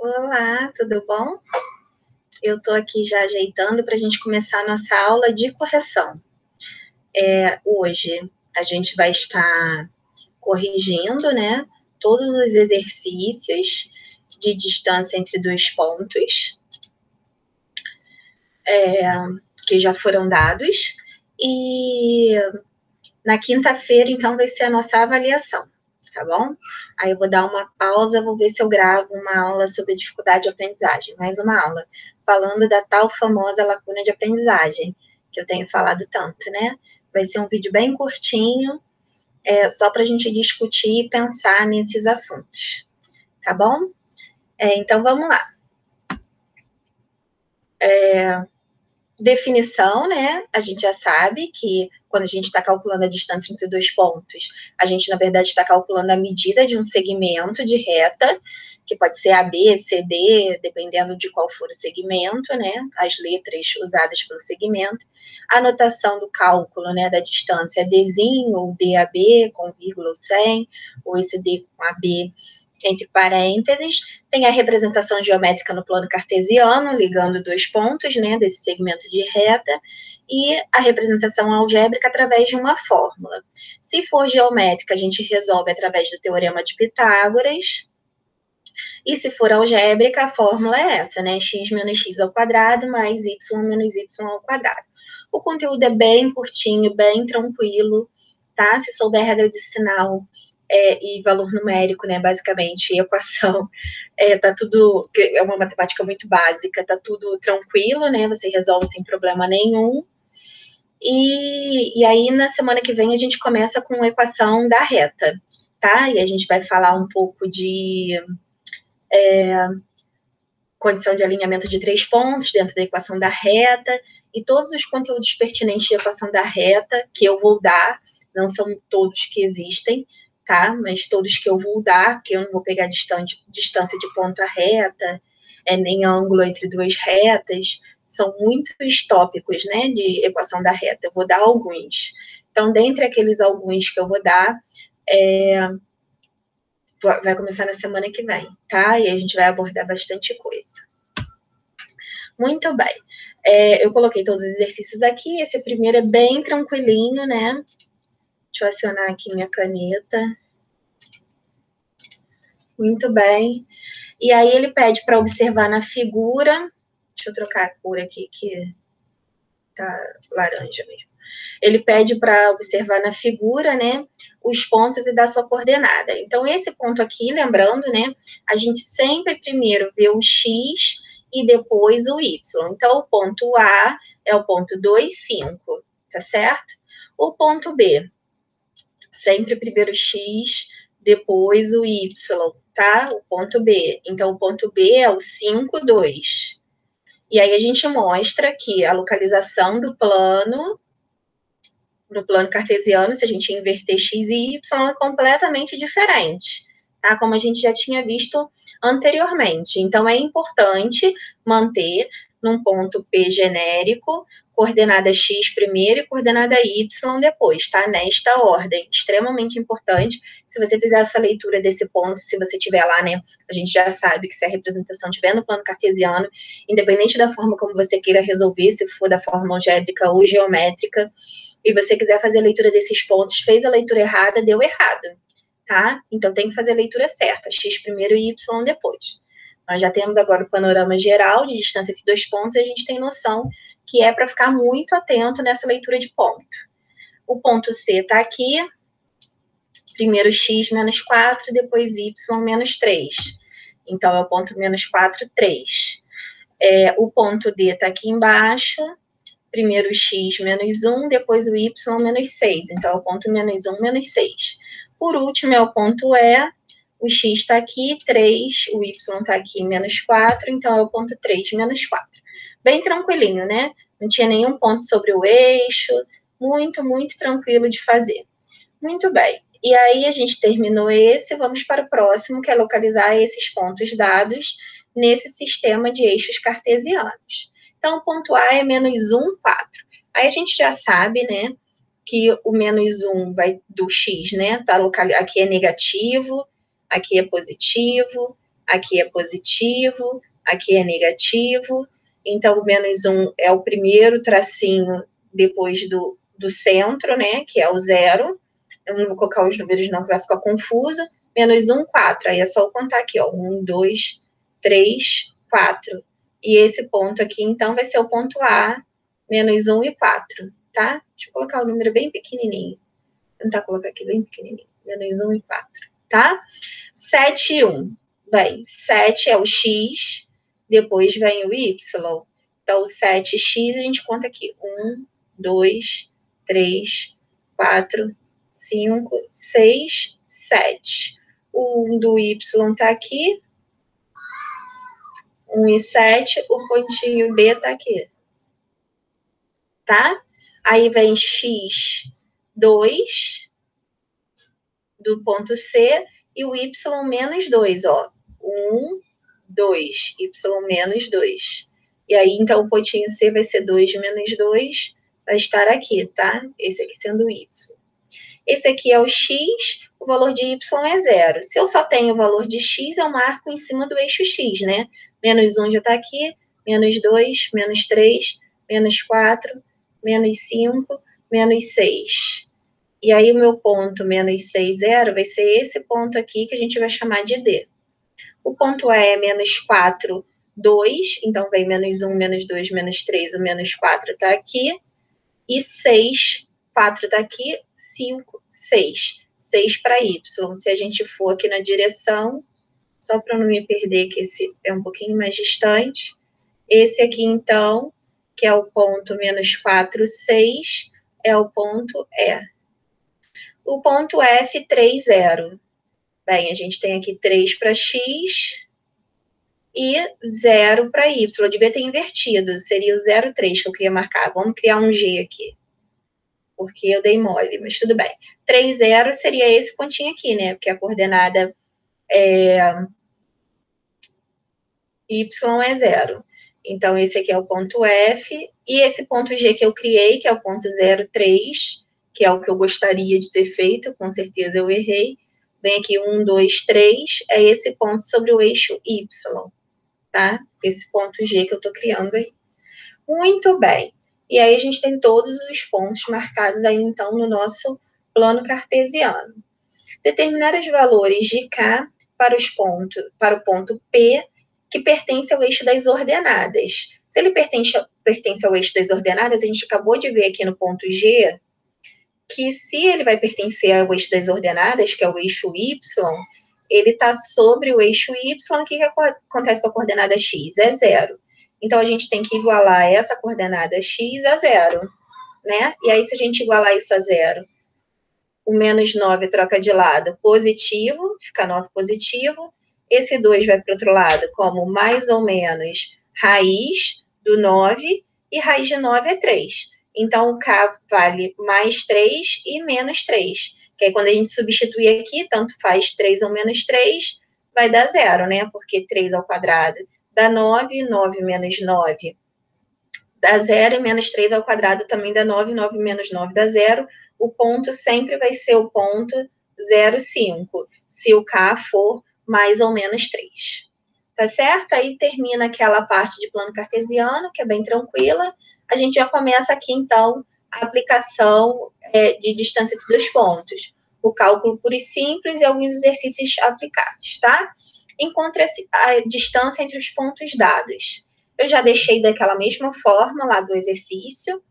Olá, tudo bom? Eu estou aqui já ajeitando para a gente começar a nossa aula de correção. Hoje a gente vai estar corrigindo, né, todos os exercícios de distância entre dois pontos que já foram dados. E na quinta-feira, então, vai ser a nossa avaliação, tá bom? Aí eu vou dar uma pausa, vou ver se eu gravo uma aula sobre dificuldade de aprendizagem, mais uma aula, falando da tal famosa lacuna de aprendizagem, que eu tenho falado tanto, né? Vai ser um vídeo bem curtinho, só para a gente discutir e pensar nesses assuntos, tá bom? Então, vamos lá. Definição, né? A gente já sabe que quando a gente está calculando a distância entre dois pontos, a gente, na verdade, está calculando a medida de um segmento de reta, que pode ser AB, CD, dependendo de qual for o segmento, né? As letras usadas pelo segmento. A notação do cálculo, né, da distância é Dzinho ou DAB, com vírgula ou sem, ou esse D com AB entre parênteses. Tem a representação geométrica no plano cartesiano, ligando dois pontos, né, desse segmento de reta, e a representação algébrica através de uma fórmula. Se for geométrica, a gente resolve através do teorema de Pitágoras, e se for algébrica, a fórmula é essa, né, x menos x ao quadrado mais y menos y ao quadrado. O conteúdo é bem curtinho, bem tranquilo, tá? Se souber regra de sinal e valor numérico, né, basicamente, equação, tá tudo, é uma matemática muito básica, tá tudo tranquilo, né, você resolve sem problema nenhum. E aí, na semana que vem, a gente começa com a equação da reta, tá? E a gente vai falar um pouco de condição de alinhamento de três pontos dentro da equação da reta, e todos os conteúdos pertinentes de equação da reta que eu vou dar, não são todos que existem, tá? Mas todos que eu vou dar, porque eu não vou pegar distância de ponto a reta, nem ângulo entre duas retas, são muitos tópicos, né, de equação da reta. Eu vou dar alguns. Então, dentre aqueles alguns que eu vou dar, vai começar na semana que vem, tá? E a gente vai abordar bastante coisa. Muito bem. Eu coloquei todos os exercícios aqui. Esse primeiro é bem tranquilinho, né? Deixa eu acionar aqui minha caneta. Muito bem. E aí ele pede para observar na figura. Deixa eu trocar a cor aqui, que tá laranja mesmo. Ele pede para observar na figura, né, os pontos e dar sua coordenada. Então, esse ponto aqui, lembrando, né, a gente sempre primeiro vê o X e depois o Y. Então, o ponto A é o ponto 2, 5, tá certo? O ponto B, sempre primeiro o X, depois o Y, tá? O ponto B. Então, o ponto B é o 5, 2. E aí a gente mostra que a localização do plano, no plano cartesiano, se a gente inverter x e y, é completamente diferente, tá? Como a gente já tinha visto anteriormente. Então, é importante manter num ponto P genérico, coordenada x primeiro e coordenada y depois, tá? Nesta ordem, extremamente importante. Se você fizer essa leitura desse ponto, se você tiver lá, né, a gente já sabe que se a representação estiver no plano cartesiano, independente da forma como você queira resolver, se for da forma algébrica ou geométrica, e você quiser fazer a leitura desses pontos, fez a leitura errada, deu errado, tá? Então, tem que fazer a leitura certa, x primeiro e y depois. Nós já temos agora o panorama geral de distância entre dois pontos e a gente tem noção que é para ficar muito atento nessa leitura de ponto. O ponto C está aqui, primeiro x menos 4, depois y menos 3. Então, é o ponto menos 4, 3. O ponto D está aqui embaixo, primeiro x menos 1, depois o y menos 6. Então, é o ponto menos 1, menos 6. Por último, é o ponto E. O x está aqui, 3. O y está aqui, menos 4. Então, é o ponto 3, menos 4. Bem tranquilinho, né? Não tinha nenhum ponto sobre o eixo. Muito, muito tranquilo de fazer. Muito bem. E aí, a gente terminou esse. Vamos para o próximo, que é localizar esses pontos dados nesse sistema de eixos cartesianos. Então, o ponto A é menos 1, 4. Aí a gente já sabe, né, que o menos 1 vai do x, né, tá aqui é negativo, aqui é positivo, aqui é positivo, aqui é negativo. Então, o menos 1 é o primeiro tracinho depois do centro, né, que é o 0. Eu não vou colocar os números não, que vai ficar confuso. Menos 1, 4. Aí é só eu contar aqui, ó. 1, 2, 3, 4. E esse ponto aqui, então, vai ser o ponto A, menos 1 e 4, tá? Deixa eu colocar o número bem pequenininho. Vou tentar colocar aqui bem pequenininho. Menos 1 e 4, tá? 7 e 1. Bem, 7 é o X, depois vem o Y. Então, o 7x a gente conta aqui. 1, 2, 3, 4, 5, 6, 7. O 1 do Y tá aqui. 1 e 7. O pontinho B tá aqui. Tá? Aí vem x2 do ponto C e o y menos 2, ó. 1, 2, y menos 2. E aí, então, o pontinho C vai ser 2 menos 2, vai estar aqui, tá? Esse aqui sendo o y. Esse aqui é o x, o valor de y é 0. Se eu só tenho o valor de x, eu marco em cima do eixo x, né? Menos 1 já tá aqui, menos 2, menos 3, menos 4, menos 5, menos 6. E aí, o meu ponto menos 6, 0, vai ser esse ponto aqui que a gente vai chamar de D. O ponto E é menos 4, 2. Então, vem menos 1, menos 2, menos 3. O menos 4 está aqui. E 6, 4 está aqui. 5, 6. 6 para Y. Se a gente for aqui na direção, só para não me perder, que esse é um pouquinho mais distante. Esse aqui, então, que é o ponto menos 4, 6, é o ponto E. O ponto F, 3, 0. Bem, a gente tem aqui 3 para X e 0 para Y. Eu devia ter invertido, seria o 0, 3 que eu queria marcar. Vamos criar um G aqui, porque eu dei mole, mas tudo bem. 3, 0 seria esse pontinho aqui, né? Porque a coordenada Y é 0. Então, esse aqui é o ponto F. E esse ponto G que eu criei, que é o ponto 0, 3, que é o que eu gostaria de ter feito, com certeza eu errei. Vem aqui 1, 2, 3, é esse ponto sobre o eixo Y, tá? Esse ponto G que eu tô criando aí. Muito bem. E aí a gente tem todos os pontos marcados aí, então, no nosso plano cartesiano. Determinar os valores de K para o ponto P, que pertence ao eixo das ordenadas. Se ele pertence ao eixo das ordenadas, a gente acabou de ver aqui no ponto G, que se ele vai pertencer ao eixo das ordenadas, que é o eixo Y, ele está sobre o eixo Y, o que acontece com a coordenada X? É 0. Então, a gente tem que igualar essa coordenada X a 0, né? E aí, se a gente igualar isso a 0, o menos 9 troca de lado, positivo, fica 9 positivo. Esse 2 vai para o outro lado como mais ou menos raiz do 9, e raiz de 9 é 3. Então, o K vale mais 3 e menos 3. Que aí, quando a gente substituir aqui, tanto faz 3 ou menos 3, vai dar 0, né? Porque 3 ao quadrado dá 9, 9 menos 9 dá 0, e menos 3 ao quadrado também dá 9, 9 menos 9 dá 0. O ponto sempre vai ser o ponto 0,5, se o K for mais ou menos 3. Tá certo? Aí termina aquela parte de plano cartesiano, que é bem tranquila. A gente já começa aqui, então, a aplicação de distância entre dois pontos. O cálculo puro e simples e alguns exercícios aplicados, tá? Encontre a distância entre os pontos dados. Eu já deixei daquela mesma forma lá do exercício,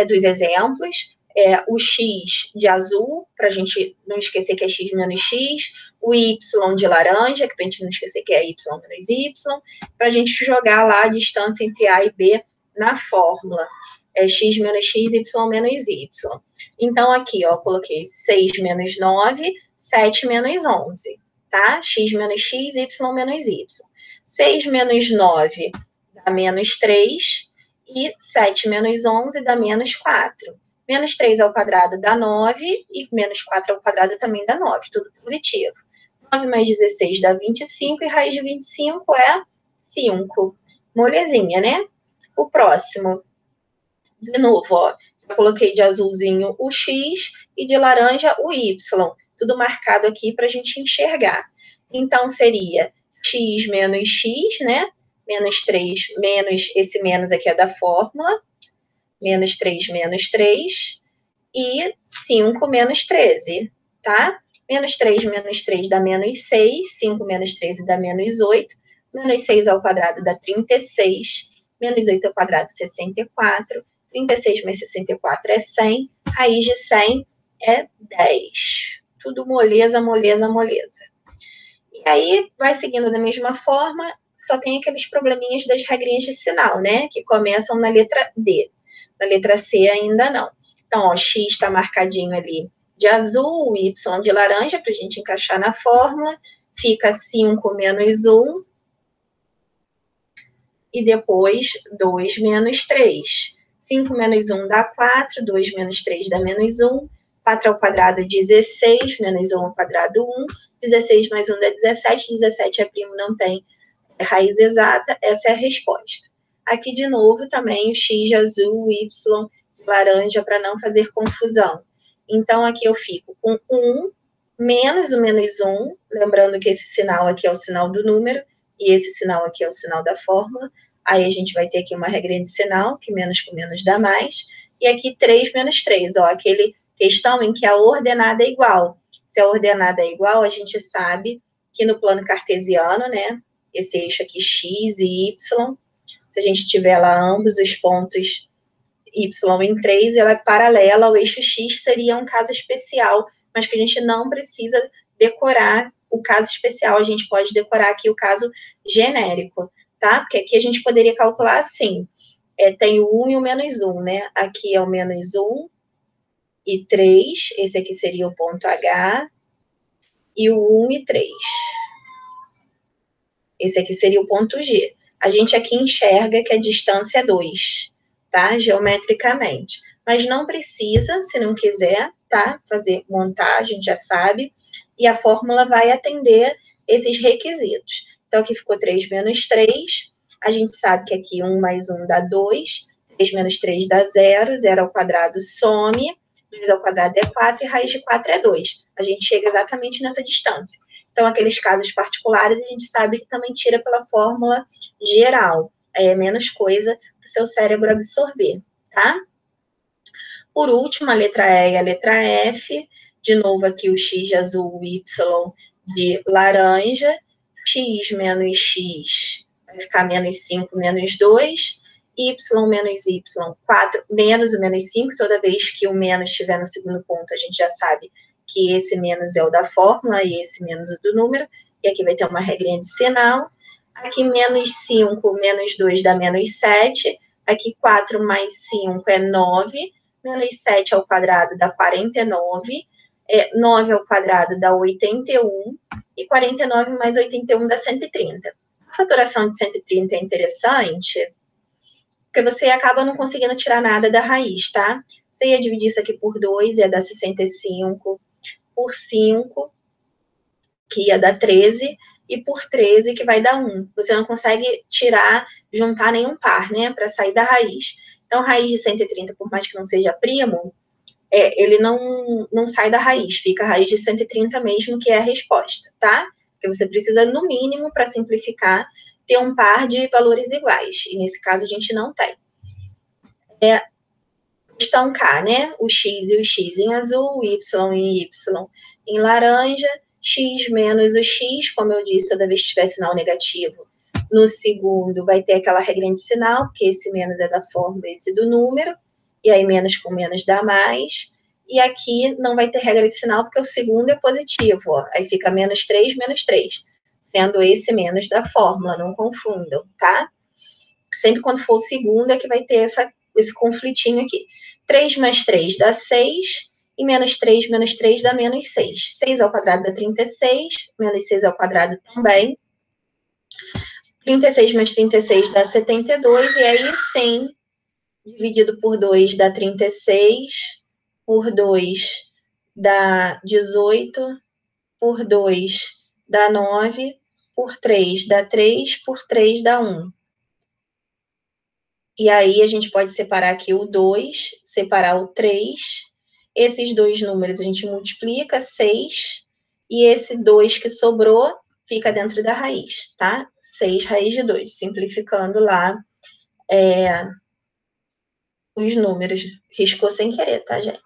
dos exemplos. O X de azul, para a gente não esquecer que é X menos X, o Y de laranja, que para a gente não esquecer que é Y menos Y, para a gente jogar lá a distância entre A e B na fórmula. X menos X, Y menos Y. Então, aqui, ó, coloquei 6 menos 9, 7 menos 11, tá? X menos X, Y menos Y. 6 menos 9 dá menos 3, e 7 menos 11 dá menos 4. Menos 3 ao quadrado dá 9, e menos 4 ao quadrado também dá 9, tudo positivo. 9 mais 16 dá 25, e raiz de 25 é 5. Molezinha, né? O próximo, de novo, ó, eu coloquei de azulzinho o X e de laranja o Y, tudo marcado aqui para a gente enxergar. Então, seria x menos x, né? Menos 3, menos esse menos aqui é da fórmula. Menos 3 menos 3. E 5 menos 13, tá? Menos 3 menos 3 dá menos 6. 5 menos 13 dá menos 8. Menos 6 ao quadrado dá 36. Menos 8 ao quadrado, 64. 36 mais 64 é 100. Raiz de 100 é 10. Tudo moleza, moleza, moleza. E aí, vai seguindo da mesma forma, só tem aqueles probleminhas das regrinhas de sinal, né? Que começam na letra D. Na letra C ainda não. Então, ó, X está marcadinho ali de azul, Y de laranja, para a gente encaixar na fórmula. Fica 5 menos 1. E depois 2 menos 3. 5 menos 1 dá 4, 2 menos 3 dá menos 1. 4 ao quadrado, 16, menos 1 ao quadrado, 1. 16 mais 1 dá 17, 17 é primo, não tem raiz exata, essa é a resposta. Aqui, de novo, também o X de azul, Y de laranja, para não fazer confusão. Então, aqui eu fico com 1 menos o menos 1, lembrando que esse sinal aqui é o sinal do número, e esse sinal aqui é o sinal da fórmula. Aí a gente vai ter aqui uma regrinha de sinal, que menos com menos dá mais. E aqui 3 menos 3, ó, aquele questão em que a ordenada é igual. Se a ordenada é igual, a gente sabe que no plano cartesiano, né, esse eixo aqui x e y, se a gente tiver lá ambos os pontos y em 3, ela é paralela ao eixo x, seria um caso especial, mas que a gente não precisa decorar o caso especial, a gente pode decorar aqui o caso genérico, tá? Porque aqui a gente poderia calcular assim, tem o 1 e o menos 1, né? Aqui é o menos 1 e 3, esse aqui seria o ponto H, e o 1 e 3. Esse aqui seria o ponto G. A gente aqui enxerga que a distância é 2, tá? Geometricamente. Mas não precisa, se não quiser, tá? Montar, a gente já sabe. E a fórmula vai atender esses requisitos. Então, aqui ficou 3 menos 3. A gente sabe que aqui 1 mais 1 dá 2. 3 menos 3 dá 0. 0 ao quadrado some. 2 ao quadrado é 4 e raiz de 4 é 2. A gente chega exatamente nessa distância. Então, aqueles casos particulares, a gente sabe que também tira pela fórmula geral. É menos coisa para o seu cérebro absorver, tá? Por último, a letra E e a letra F. De novo aqui o X de azul, o Y de laranja. X menos X vai ficar menos 5, menos 2. Y menos Y, 4, menos o menos 5. Toda vez que o menos estiver no segundo ponto, a gente já sabe que esse menos é o da fórmula e esse menos o do número, e aqui vai ter uma regrinha de sinal. Aqui menos 5, menos 2 dá menos 7, aqui 4 mais 5 é 9, menos 7 ao quadrado dá 49, 9 ao quadrado dá 81, e 49 mais 81 dá 130. A fatoração de 130 é interessante, porque você acaba não conseguindo tirar nada da raiz, tá? Você ia dividir isso aqui por 2, ia dar 65, por 5, que ia dar 13, e por 13, que vai dar 1. Você não consegue juntar nenhum par, né, para sair da raiz. Então, raiz de 130, por mais que não seja primo, ele não sai da raiz, fica a raiz de 130 mesmo, que é a resposta, tá? Porque você precisa, no mínimo, para simplificar, ter um par de valores iguais, e nesse caso a gente não tem. Questão K, né? O X e o X em azul, o Y e Y em laranja, X menos o X, como eu disse, toda vez que tiver sinal negativo. No segundo, vai ter aquela regrinha de sinal, porque esse menos é da fórmula, esse do número, e aí menos com menos dá mais. E aqui não vai ter regra de sinal, porque o segundo é positivo, ó. Aí fica menos 3, sendo esse menos da fórmula, não confundam, tá? Sempre quando for o segundo é que vai ter esse conflitinho aqui. 3 mais 3 dá 6, e menos 3 dá menos 6. 6 ao quadrado dá 36, menos 6 ao quadrado também. 36 mais 36 dá 72, e aí sim, dividido por 2 dá 36, por 2 dá 18, por 2 dá 9, por 3 dá 3, por 3 dá 1. E aí a gente pode separar aqui o 2, separar o 3. Esses dois números a gente multiplica, 6. E esse 2 que sobrou, fica dentro da raiz, tá? 6 raiz de 2, simplificando lá os números. Riscou sem querer, tá, gente?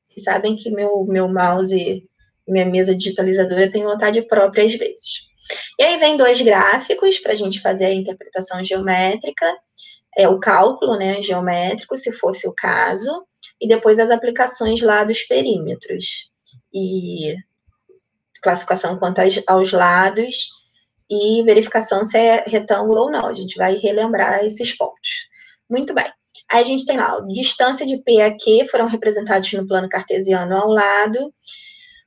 Vocês sabem que meu mouse, minha mesa digitalizadora tem vontade própria às vezes. E aí vem 2 gráficos para a gente fazer a interpretação geométrica, o cálculo, né, geométrico, se fosse o caso, e depois as aplicações lá dos perímetros. E classificação quanto aos lados e verificação se é retângulo ou não. A gente vai relembrar esses pontos. Muito bem. Aí a gente tem lá, distância de P a Q foram representados no plano cartesiano ao lado.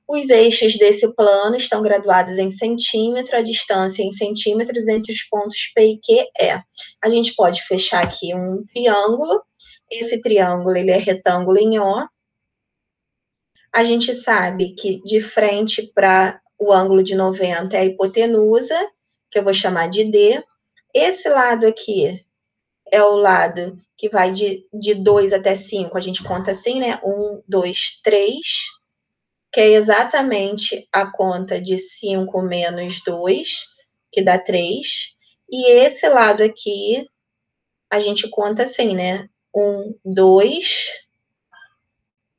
Os eixos desse plano estão graduados em centímetro, a distância em centímetros entre os pontos P e Q é. A gente pode fechar aqui um triângulo. Esse triângulo ele é retângulo em O. A gente sabe que de frente para o ângulo de 90 é a hipotenusa, que eu vou chamar de D. Esse lado aqui é o lado que vai de 2 até 5, a gente conta assim, né? 1, 2, 3, que é exatamente a conta de 5 menos 2, que dá 3. E esse lado aqui, a gente conta assim, né? 1, 2,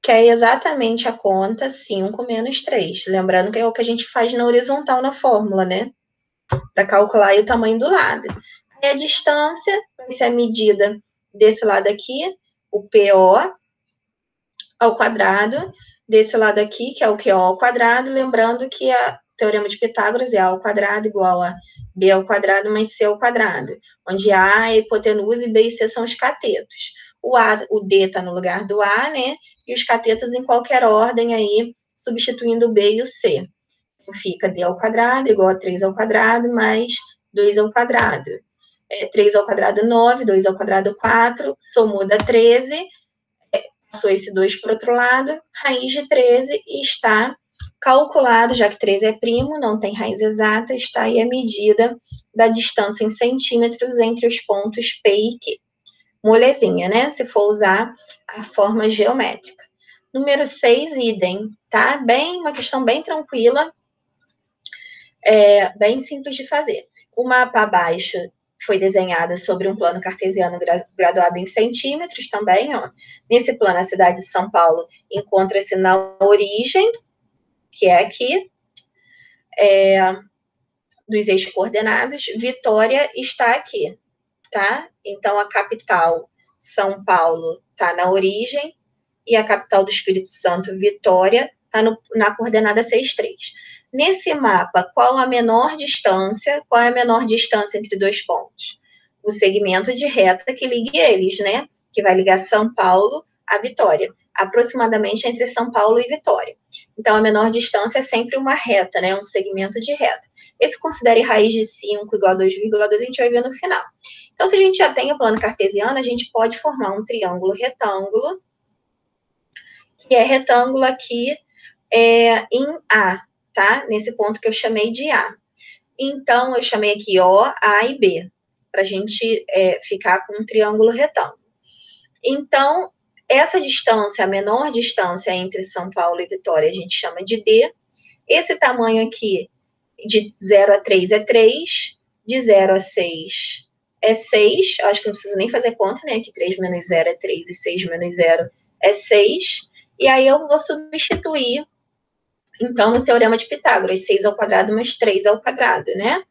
que é exatamente a conta 5 menos 3. Lembrando que é o que a gente faz na horizontal na fórmula, né? Para calcular aí o tamanho do lado. E a distância vai ser a medida desse lado aqui, o PO ao quadrado, desse lado aqui, que é o QO ao quadrado, lembrando que o teorema de Pitágoras é A ao quadrado igual a B ao quadrado mais C ao quadrado, onde A é a hipotenusa e B e C são os catetos. O D está no lugar do A, né? E os catetos em qualquer ordem aí, substituindo o B e o C. Então, fica D ao quadrado igual a 3 ao quadrado mais 2 ao quadrado. 3 ao quadrado, 9, 2 ao quadrado, 4, somou dá 13, passou esse 2 para o outro lado, raiz de 13 e está calculado, já que 13 é primo, não tem raiz exata, está aí a medida da distância em centímetros entre os pontos P e Q. Molezinha, né? Se for usar a forma geométrica. Número 6, idem, tá? Uma questão bem tranquila, bem simples de fazer. O mapa abaixo foi desenhado sobre um plano cartesiano graduado em centímetros também, ó. Nesse plano, a cidade de São Paulo encontra-se na origem, que é aqui, dos eixos coordenados. Vitória está aqui, tá? Então, a capital, São Paulo, está na origem, e a capital do Espírito Santo, Vitória, está na coordenada 6,3. Nesse mapa, qual a menor distância? Qual é a menor distância entre dois pontos? O segmento de reta que ligue eles, né? Que vai ligar São Paulo a Vitória. Aproximadamente entre São Paulo e Vitória. Então, a menor distância é sempre uma reta, né? Um segmento de reta. Esse considere raiz de 5 igual a 2,2, a gente vai ver no final. Então, se a gente já tem o plano cartesiano, a gente pode formar um triângulo retângulo, que é retângulo aqui em A, tá? Nesse ponto que eu chamei de A. Então, eu chamei aqui O, A e B, para a gente ficar com um triângulo retângulo. Então, essa distância, a menor distância entre São Paulo e Vitória, a gente chama de D. Esse tamanho aqui, de 0 a 3 é 3, de 0 a 6 é 6, acho que não preciso nem fazer conta, né? Que 3 menos 0 é 3 e 6 menos 0 é 6. E aí eu vou substituir, então, no teorema de Pitágoras, 6 ao quadrado mais 3 ao quadrado, né?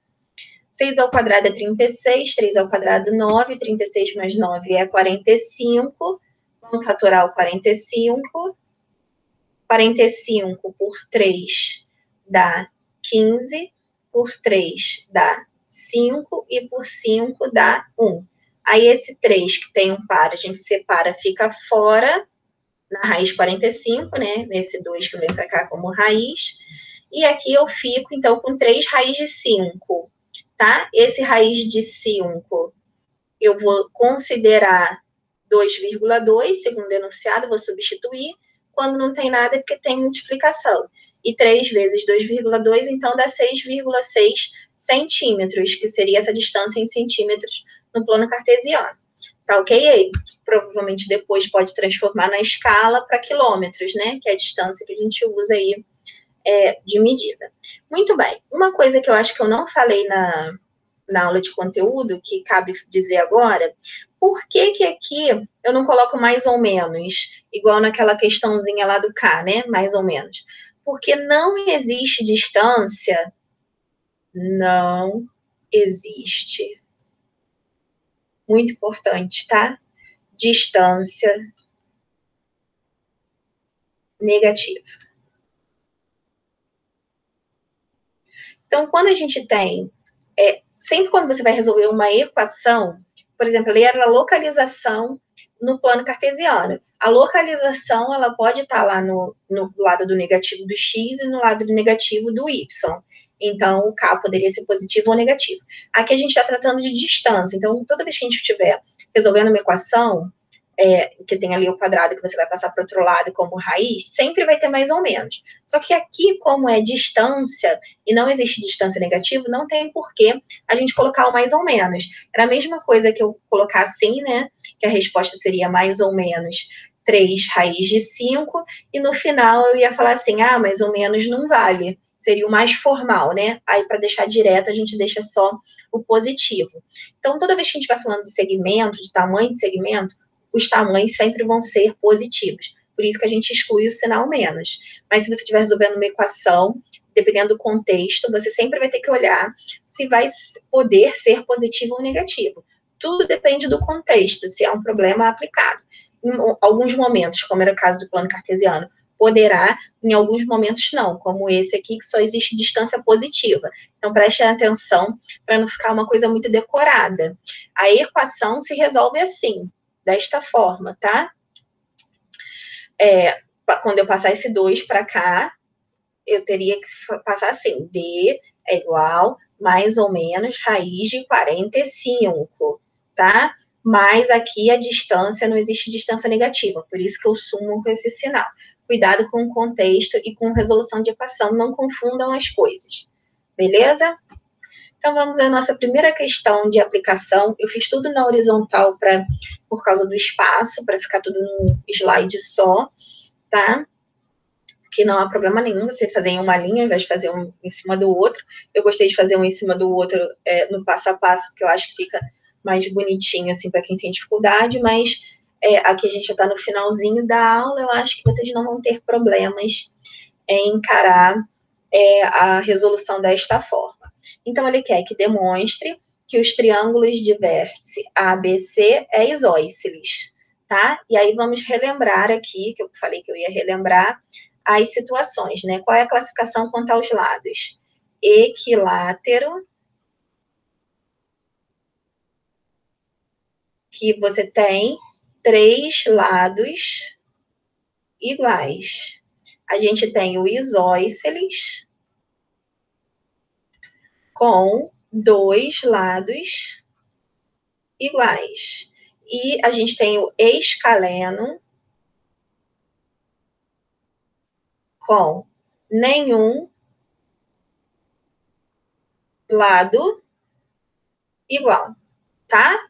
6 ao quadrado é 36, 3 ao quadrado 9, 36 mais 9 é 45. Vamos fatorar o 45. 45 por 3 dá 15, por 3 dá 5 e por 5 dá 1. Aí esse 3 que tem um par, a gente separa, fica fora na raiz 45, né? Nesse 2 que vem para cá como raiz. E aqui eu fico, então, com 3 raiz de 5, tá? Esse raiz de 5 eu vou considerar 2,2, segundo enunciado, vou substituir. Quando não tem nada é porque tem multiplicação. E 3 vezes 2,2, então dá 6,6 centímetros, que seria essa distância em centímetros no plano cartesiano. Tá ok? E aí, provavelmente depois pode transformar na escala para quilômetros, né? Que é a distância que a gente usa aí de medida. Muito bem. Uma coisa que eu acho que eu não falei na aula de conteúdo, que cabe dizer agora, por que aqui eu não coloco mais ou menos, igual naquela questãozinha lá do K, né? Mais ou menos. Porque não existe distância, não existe. Muito importante, tá? Distância negativa. Então, quando a gente tem, sempre quando você vai resolver uma equação, por exemplo, ali era a localização no plano cartesiano. A localização, ela pode estar lá no lado do negativo do x e no lado do negativo do y. Então, o K poderia ser positivo ou negativo. Aqui a gente está tratando de distância. Então, toda vez que a gente estiver resolvendo uma equação, que tem ali o quadrado que você vai passar para o outro lado como raiz, sempre vai ter mais ou menos. Só que aqui, como é distância, e não existe distância negativa, não tem porquê a gente colocar o mais ou menos. Era a mesma coisa que eu colocar assim, né? Que a resposta seria mais ou menos 3 raiz de 5, e no final eu ia falar assim, mais ou menos não vale. Seria o mais formal, né? Aí, para deixar direto, a gente deixa só o positivo. Então, toda vez que a gente vai falando de segmento, de tamanho de segmento, os tamanhos sempre vão ser positivos. Por isso que a gente exclui o sinal menos. Mas se você estiver resolvendo uma equação, dependendo do contexto, você sempre vai ter que olhar se vai poder ser positivo ou negativo. Tudo depende do contexto, se é um problema aplicado. Em alguns momentos, como era o caso do plano cartesiano, poderá, em alguns momentos não, como esse aqui, que só existe distância positiva. Então, prestem atenção para não ficar uma coisa muito decorada. A equação se resolve assim, desta forma, tá? Quando eu passar esse 2 para cá, eu teria que passar assim, D é igual, mais ou menos, raiz de 45, tá? Mas aqui a distância, não existe distância negativa, por isso que eu sumo com esse sinal. Cuidado com o contexto e com resolução de equação, não confundam as coisas, beleza? Então, vamos à nossa primeira questão de aplicação. Eu fiz tudo na horizontal por causa do espaço, para ficar tudo num slide só, tá? Que não há problema nenhum você fazer em uma linha, ao invés de fazer um em cima do outro. Eu gostei de fazer um em cima do outro no passo a passo, porque eu acho que fica mais bonitinho, assim, para quem tem dificuldade, mas aqui a gente já está no finalzinho da aula, eu acho que vocês não vão ter problemas em encarar a resolução desta forma. Então, ele quer que demonstre que os triângulos de vértice ABC é isósceles, tá? E aí vamos relembrar aqui, que eu falei que eu ia relembrar, as situações, né? Qual é a classificação quanto aos lados? Equilátero, que você tem 3 lados iguais. A gente tem o isósceles, com 2 lados iguais. E a gente tem o escaleno com nenhum lado igual, tá?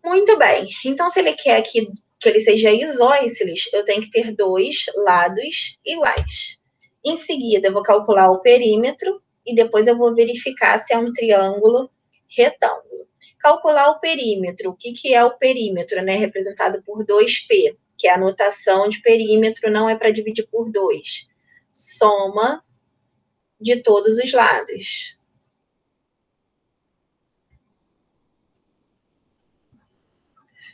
Muito bem. Então, se ele quer que ele seja isósceles, eu tenho que ter 2 lados iguais. Em seguida, eu vou calcular o perímetro e depois eu vou verificar se é um triângulo retângulo. Calcular o perímetro. O que é o perímetro, né? Representado por 2P, que é a notação de perímetro, não é para dividir por 2. Soma de todos os lados.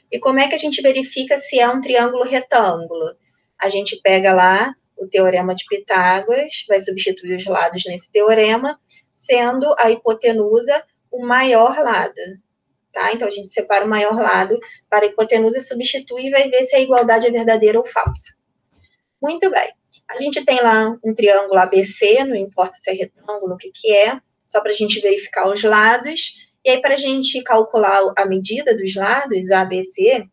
E como é que a gente verifica se é um triângulo retângulo? A gente pega lá o teorema de Pitágoras, vai substituir os lados nesse teorema, sendo a hipotenusa o maior lado, tá? Então, a gente separa o maior lado para a hipotenusa, substitui e vai ver se a igualdade é verdadeira ou falsa. Muito bem. A gente tem lá um triângulo ABC, não importa se é retângulo, o que é, só para a gente verificar os lados. E aí, para a gente calcular a medida dos lados, ABC,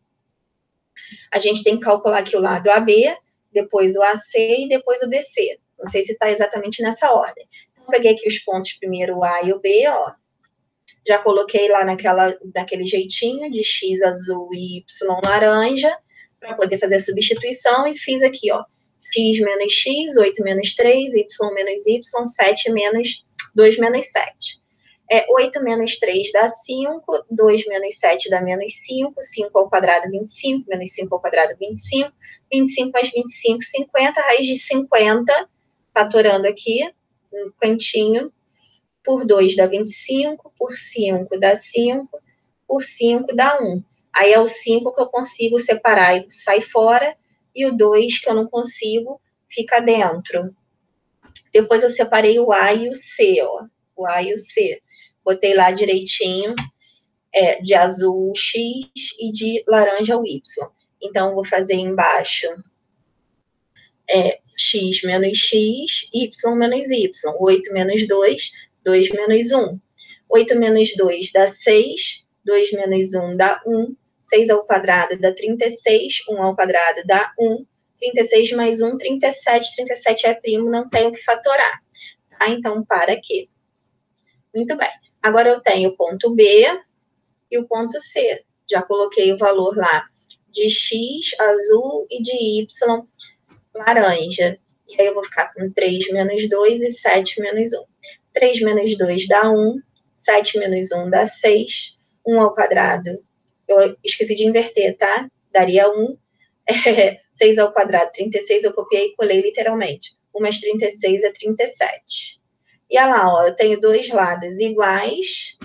a gente tem que calcular aqui o lado AB, depois o AC e depois o BC. Não sei se está exatamente nessa ordem. Então, peguei aqui os pontos, primeiro o A e o B, ó. Já coloquei lá naquele jeitinho de X azul e Y laranja, para poder fazer a substituição, e fiz aqui, ó, x menos x, 8 menos 3, y menos y, 7 menos 2 menos 7. 8 menos 3 dá 5, 2 menos 7 dá menos 5, 5 ao quadrado, 25, menos 5 ao quadrado, 25, 25 mais 25, 50, raiz de 50, fatorando aqui, no cantinho, por 2 dá 25, por 5 dá 5, por 5 dá 1. Aí é o 5 que eu consigo separar e sai fora, e o 2 que eu não consigo fica dentro. Depois eu separei o A e o C, ó. O A e o C. Botei lá direitinho, de azul o X e de laranja o Y. Então, eu vou fazer embaixo x menos x, y menos y. 8 menos 2, 2 menos 1. 8 menos 2 dá 6, 2 menos 1 dá 1. 6 ao quadrado dá 36, 1 ao quadrado dá 1. 36 mais 1, 37. 37 é primo, não tenho que fatorar. Tá? Então, para aqui. Muito bem. Agora eu tenho o ponto B e o ponto C. Já coloquei o valor lá de x azul e de y laranja. E aí eu vou ficar com 3 menos 2 e 7 menos 1. 3 menos 2 dá 1, 7 menos 1 dá 6, 1 ao quadrado. Eu esqueci de inverter, tá? Daria 1. 6 ao quadrado, 36, eu copiei e colei literalmente. 1 mais 36 é 37. E olha lá, ó, eu tenho dois lados iguais.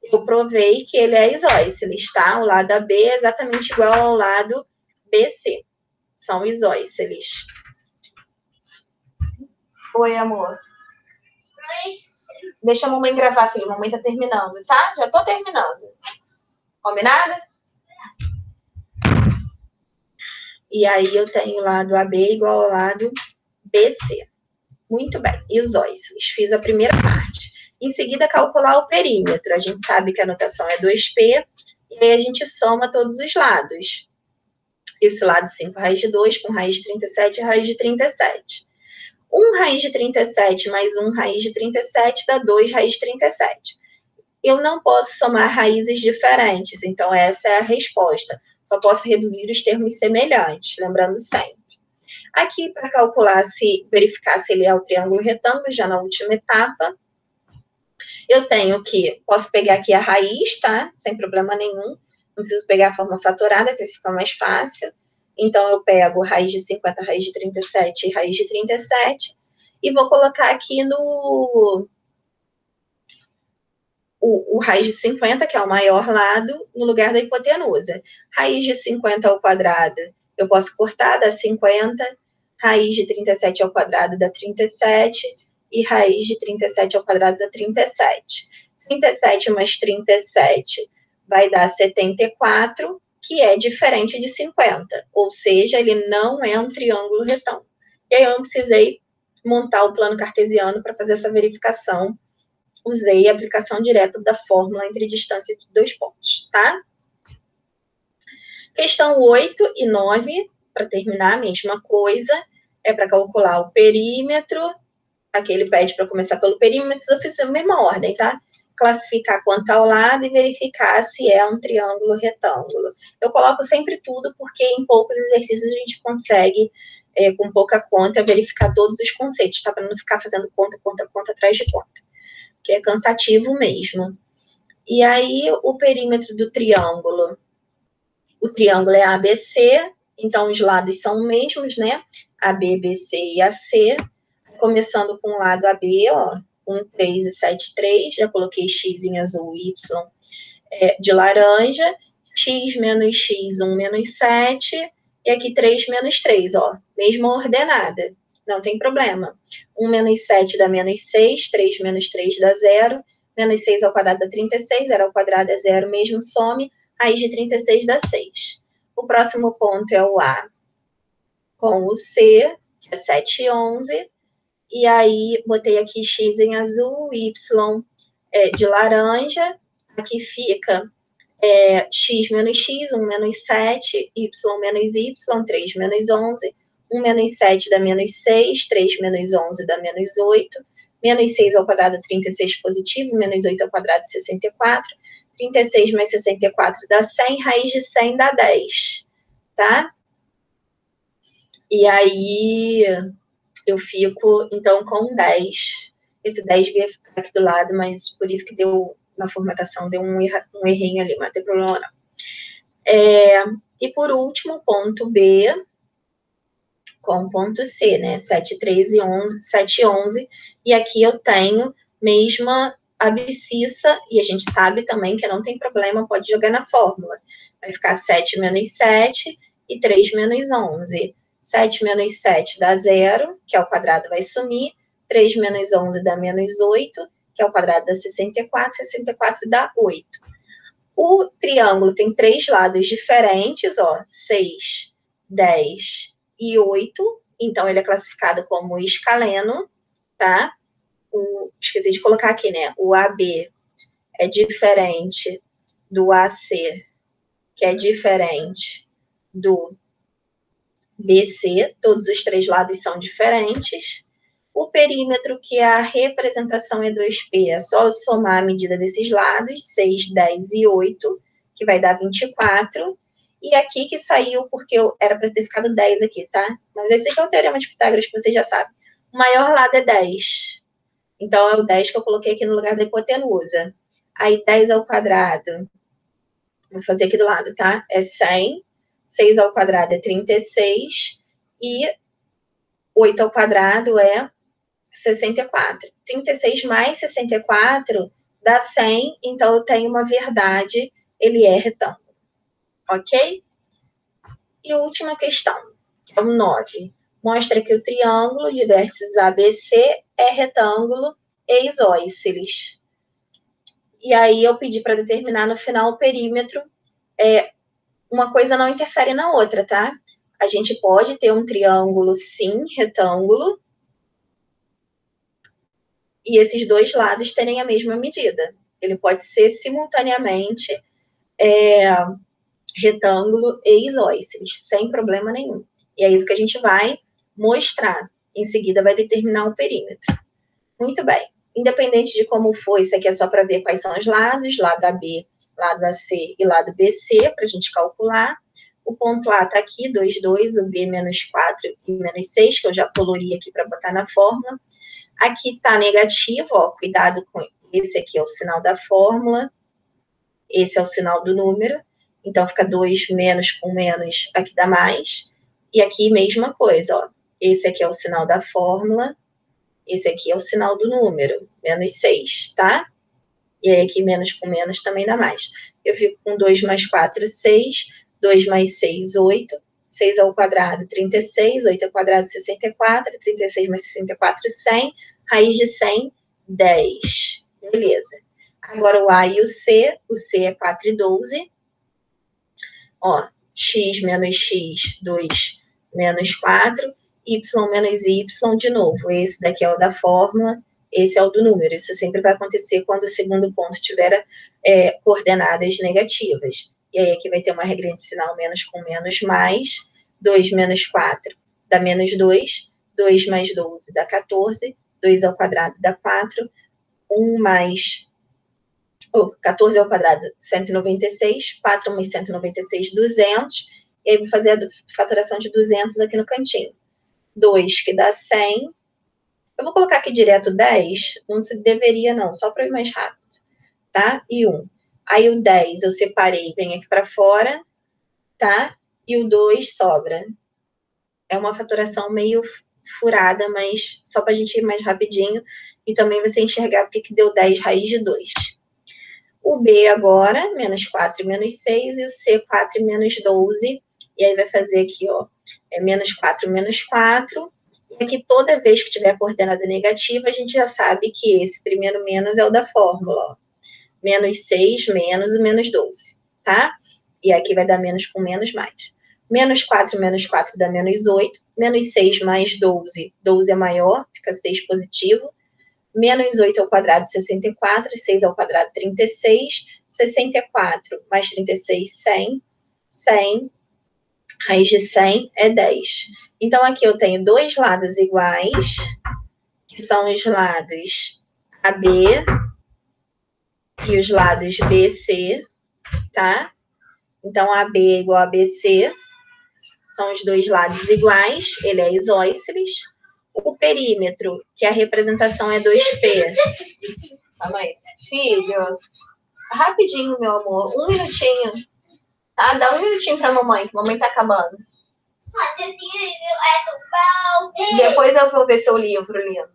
Eu provei que ele é isósceles, tá? O lado AB é exatamente igual ao lado BC. São isósceles. Oi, amor. Oi. Deixa a mamãe gravar, filho. Mamãe tá terminando, tá? Já tô terminando. Combinado? E aí eu tenho o lado AB igual ao lado BC. Muito bem, isósceles. Fiz a primeira parte. Em seguida, calcular o perímetro. A gente sabe que a notação é 2P, e aí a gente soma todos os lados. Esse lado 5 raiz de 2 com raiz de 37 e raiz de 37. 1 raiz de 37 mais 1 raiz de 37 dá 2 raiz de 37. Eu não posso somar raízes diferentes, então essa é a resposta. Só posso reduzir os termos semelhantes, lembrando sempre. Aqui, para calcular, verificar se ele é o triângulo retângulo, já na última etapa, eu tenho que, posso pegar aqui a raiz, tá? Sem problema nenhum. Não preciso pegar a forma fatorada, que fica mais fácil. Então, eu pego raiz de 50, raiz de 37 e raiz de 37. E vou colocar aqui o raiz de 50, que é o maior lado, no lugar da hipotenusa. Raiz de 50 ao quadrado, eu posso cortar, dá 50. Raiz de 37 ao quadrado dá 37. E raiz de 37 ao quadrado dá 37. 37 mais 37 vai dar 74, que é diferente de 50. Ou seja, ele não é um triângulo retângulo. E aí eu não precisei montar o plano cartesiano para fazer essa verificação. Usei a aplicação direta da fórmula entre distância de dois pontos, tá? Questão 8 e 9, para terminar, a mesma coisa. É para calcular o perímetro. Aqui ele pede para começar pelo perímetro, eu fiz a mesma ordem, tá? Classificar quanto ao lado e verificar se é um triângulo retângulo. Eu coloco sempre tudo, porque em poucos exercícios a gente consegue, com pouca conta, verificar todos os conceitos, tá? Para não ficar fazendo conta atrás de conta. Que é cansativo mesmo. E aí, o perímetro do triângulo. O triângulo é ABC, então os lados são os mesmos, né? AB, BC e AC. Começando com o lado AB, ó, 1, 3 e 7, 3. Já coloquei X em azul e Y de laranja. X menos X, 1 menos 7. E aqui 3 menos 3, ó. Mesma ordenada. Não tem problema. 1 menos 7 dá menos 6. 3 menos 3 dá 0. Menos 6 ao quadrado dá 36. 0 ao quadrado é 0, mesmo some. Raiz de 36 dá 6. O próximo ponto é o A com o C, que é 7 e 11. E aí, botei aqui X em azul, Y de laranja. Aqui fica X menos X, 1 menos 7, Y menos Y, 3 menos 11. 1 menos 7 dá menos 6, 3 menos 11 dá menos 8. Menos 6 ao quadrado, 36 positivo. Menos 8 ao quadrado, 64. 36 mais 64 dá 100. Raiz de 100 dá 10, tá? E aí eu fico, então, com 10. Esse 10 devia ficar aqui do lado, mas por isso que deu, na formatação, deu um errinho ali, mas não tem problema não. E por último, ponto B com ponto C, né? 7, 13, 11, 7, 11. E aqui eu tenho mesma abscissa, e a gente sabe também que não tem problema, pode jogar na fórmula. Vai ficar 7 menos 7 e 3 menos 11. 7 menos 7 dá 0, que é o quadrado vai sumir. 3 menos 11 dá menos 8, que é o quadrado dá 64. 64 dá 8. O triângulo tem 3 lados diferentes, ó, 6, 10 e 8. Então, ele é classificado como escaleno, tá? Esqueci de colocar aqui, né? O AB é diferente do AC, que é diferente do BC. Todos os 3 lados são diferentes. O perímetro, que a representação é 2P, é só somar a medida desses lados, 6, 10 e 8, que vai dar 24. E aqui que saiu, porque era para ter ficado 10 aqui, tá? Mas esse aqui é o teorema de Pitágoras, que vocês já sabem. O maior lado é 10. Então, é o 10 que eu coloquei aqui no lugar da hipotenusa. Aí, 10 ao quadrado, vou fazer aqui do lado, tá? É 100. 6 ao quadrado é 36. E 8 ao quadrado é 64. 36 mais 64 dá 100, então eu tenho uma verdade, ele é retângulo. Ok? E a última questão, que é o 9. Mostra que o triângulo de vértices ABC é retângulo e isósceles. E aí eu pedi para determinar no final o perímetro. Uma coisa não interfere na outra, tá? A gente pode ter um triângulo, sim, retângulo, e esses dois lados terem a mesma medida. Ele pode ser simultaneamente retângulo e isósceles, sem problema nenhum. E é isso que a gente vai mostrar. Em seguida, vai determinar o perímetro. Muito bem. Independente de como for, isso aqui é só para ver quais são os lados, lado AB, lado AC e lado BC, para a gente calcular. O ponto A está aqui, 2, 2, o B menos 4 e menos 6, que eu já colori aqui para botar na fórmula. Aqui está negativo, ó, cuidado com esse aqui, é o sinal da fórmula, esse é o sinal do número, então fica 2 menos com menos, aqui dá mais, e aqui mesma coisa, ó, esse aqui é o sinal da fórmula, esse aqui é o sinal do número, menos 6, tá? E aí aqui menos com menos também dá mais. Eu fico com 2 mais 4, 6, 2 mais 6, 8, 6 ao quadrado, 36, 8 ao quadrado, 64, 36 mais 64, 100, raiz de 100, 10. Beleza. Agora o A e o C é 4 e 12. Ó, x menos x, 2 menos 4, y menos y de novo. Esse daqui é o da fórmula, esse é o do número. Isso sempre vai acontecer quando o segundo ponto tiver coordenadas negativas. E aí aqui vai ter uma regrinha de sinal menos com menos mais, 2 menos 4 dá menos 2, 2 mais 12 dá 14, 2 ao quadrado dá 4, 1 mais 14 ao quadrado, 196, 4 mais 196, 200, e aí vou fazer a fatoração de 200 aqui no cantinho. 2, que dá 100. Eu vou colocar aqui direto 10, não se deveria não, só para ir mais rápido, tá? E 1. Aí o 10 eu separei, vem aqui para fora, tá? E o 2 sobra. É uma fatoração meio furada, mas só para a gente ir mais rapidinho, e também você enxergar porque que deu 10 raiz de 2. O B agora, menos 4 e menos 6, e o C, 4 e menos 12. E aí vai fazer aqui, ó, menos 4, menos 4. E aqui, toda vez que tiver coordenada negativa, a gente já sabe que esse primeiro menos é o da fórmula, ó. Menos 6 menos o menos 12, tá? E aqui vai dar menos com menos mais. Menos 4 dá menos 8. Menos 6 mais 12, 12 é maior, fica 6 positivo. Menos 8 ao quadrado, 64, 6 ao quadrado, 36, 64 mais 36, 100, 100, raiz de 100 é 10. Então, aqui eu tenho dois lados iguais, que são os lados AB e os lados BC, tá? Então, AB é igual a BC, são os dois lados iguais, ele é isósceles. O perímetro, que a representação é 2P. Calma aí. Filho, rapidinho, meu amor, 1 minutinho. Tá? Dá 1 minutinho pra mamãe, que a mamãe tá acabando. Depois eu vou ver seu livro lindo.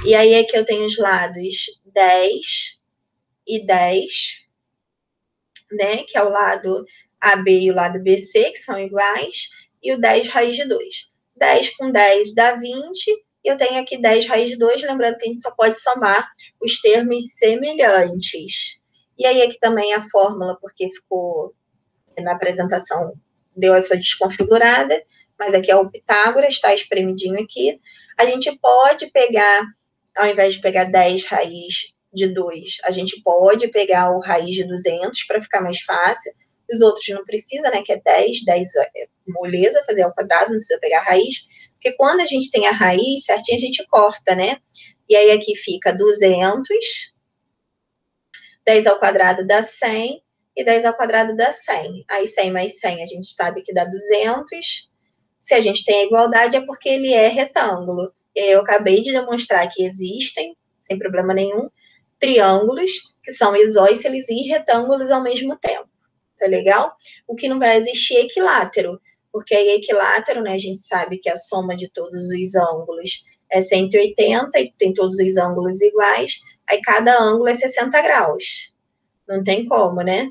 E aí aqui eu tenho os lados 10 e 10, né? Que é o lado AB e o lado BC, que são iguais, e o 10 raiz de 2. 10 com 10 dá 20, e eu tenho aqui 10 raiz de 2, lembrando que a gente só pode somar os termos semelhantes. E aí aqui também a fórmula, porque ficou na apresentação, deu essa desconfigurada, mas aqui é o Pitágoras, está espremidinho aqui. A gente pode pegar, ao invés de pegar 10 raiz de 2, a gente pode pegar o raiz de 200 para ficar mais fácil. Os outros não precisa, né, que é 10 é moleza, fazer ao quadrado, não precisa pegar a raiz, porque quando a gente tem a raiz certinho, a gente corta, né? E aí aqui fica 200, 10 ao quadrado dá 100, e 10 ao quadrado dá 100. Aí 100 mais 100 a gente sabe que dá 200. Se a gente tem a igualdade é porque ele é retângulo. E aí eu acabei de demonstrar que existem, sem problema nenhum, triângulos que são isósceles e retângulos ao mesmo tempo. Tá legal? O que não vai existir é equilátero, porque aí equilátero, né, a gente sabe que a soma de todos os ângulos é 180 e tem todos os ângulos iguais, aí cada ângulo é 60 graus. Não tem como, né?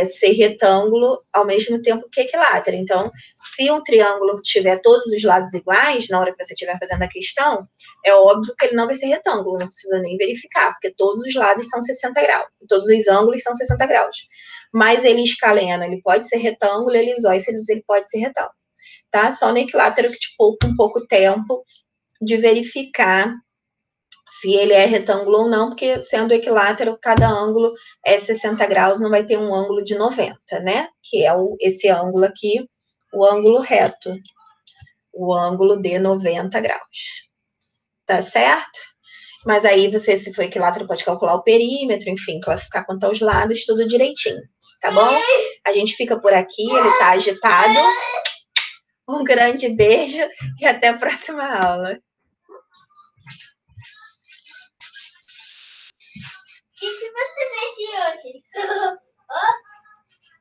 Ser retângulo ao mesmo tempo que equilátero. Então, se um triângulo tiver todos os lados iguais, na hora que você estiver fazendo a questão, é óbvio que ele não vai ser retângulo, não precisa nem verificar, porque todos os lados são 60 graus, todos os ângulos são 60 graus. Mas ele escaleno, ele pode ser retângulo, ele isósceles, ele pode ser retângulo. Tá? Só no equilátero que te poupa um pouco tempo de verificar se ele é retângulo ou não, porque sendo equilátero, cada ângulo é 60 graus, não vai ter um ângulo de 90, né? Que é esse ângulo aqui, o ângulo reto, o ângulo de 90 graus. Tá certo? Mas aí você, se for equilátero, pode calcular o perímetro, enfim, classificar quanto aos lados, tudo direitinho, tá bom? A gente fica por aqui, ele tá agitado. Um grande beijo e até a próxima aula. O que você fez hoje?